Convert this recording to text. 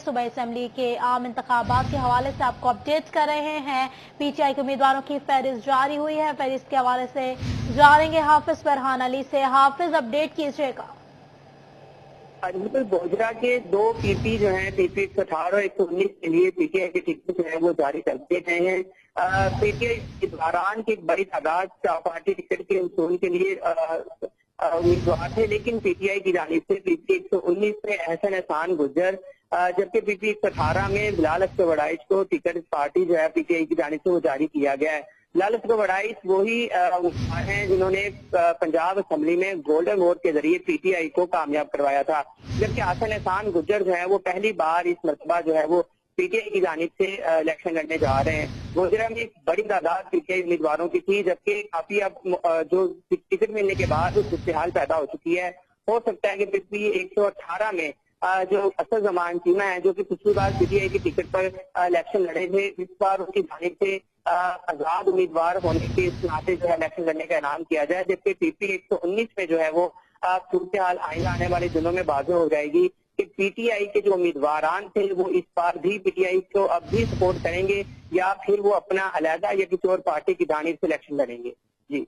صوبہ اسمبلی کے عام انتخابات کے حوالے سے آپ کو اپڈیٹ کر رہے ہیں۔ پی ٹی آئی کے امیدواروں کی فہرست جاری ہوئی ہے۔ فہرست کے حوالے سے جانیں گے حافظ فرحان علی سے۔ حافظ، اپڈیٹ کیجیے گا۔ بالکل، گوجرا کے دو پی پی جو ہیں پی پی 118 اور 119 کے لیے پی ٹی آئی کے ٹکٹ جو ہے وہ جاری کر دیے گئے ہیں۔ پی ٹی آئی امیدواران کی ایک بڑی تعداد پارٹی ٹکٹ کے حصول کے لیے امیدوار تھے، لیکن پی ٹی آئی کی جانب سے پی پی 119 میں احسن احسان گجر، جبکہ پی پی 118 میں بلال اکبر وڑائچ کو ٹکٹ پارٹی جو ہے پی ٹی آئی کی جانب سے وہ جاری کیا گیا ہے۔ بلال اکبر وڑائچ وہی امیدوار ہیں جنہوں نے پنجاب اسمبلی میں گولڈن ووٹ کے ذریعے پی ٹی آئی کو کامیاب کروایا تھا، جبکہ احسن احسان گجر جو ہے وہ پہلی بار اس مرتبہ جو ہے وہ پی ٹی آئی کی جانب سے الیکشن لڑنے جا رہے ہیں۔ گوجرا میں ایک بڑی تعداد پی ٹی آئی امیدواروں کی تھی، جبکہ کافی اب جو ٹکٹ ملنے کے بعد صورتحال پیدا ہو چکی ہے۔ ہو سکتا ہے کہ پی پی 118 میں جو اصل زمان سیما ہے، جو کہ پچھلی بار پی ٹی آئی کی ٹکٹ پر الیکشن لڑے تھے، اس بار ان کی جانب سے آزاد امیدوار ہونے کے ناطے جو ہے الیکشن لڑنے کا اعلان کیا جائے، جبکہ پی پی 119 میں جو ہے وہ صورتحال آئندہ آنے والے دنوں میں واضح ہو جائے گی کہ پی ٹی آئی کے جو امیدواران تھے وہ اس بار بھی پی ٹی آئی کو اب بھی سپورٹ کریں گے یا پھر وہ اپنا علیحدہ یا کسی اور پارٹی کی جانب سے الیکشن لڑیں گے۔ جی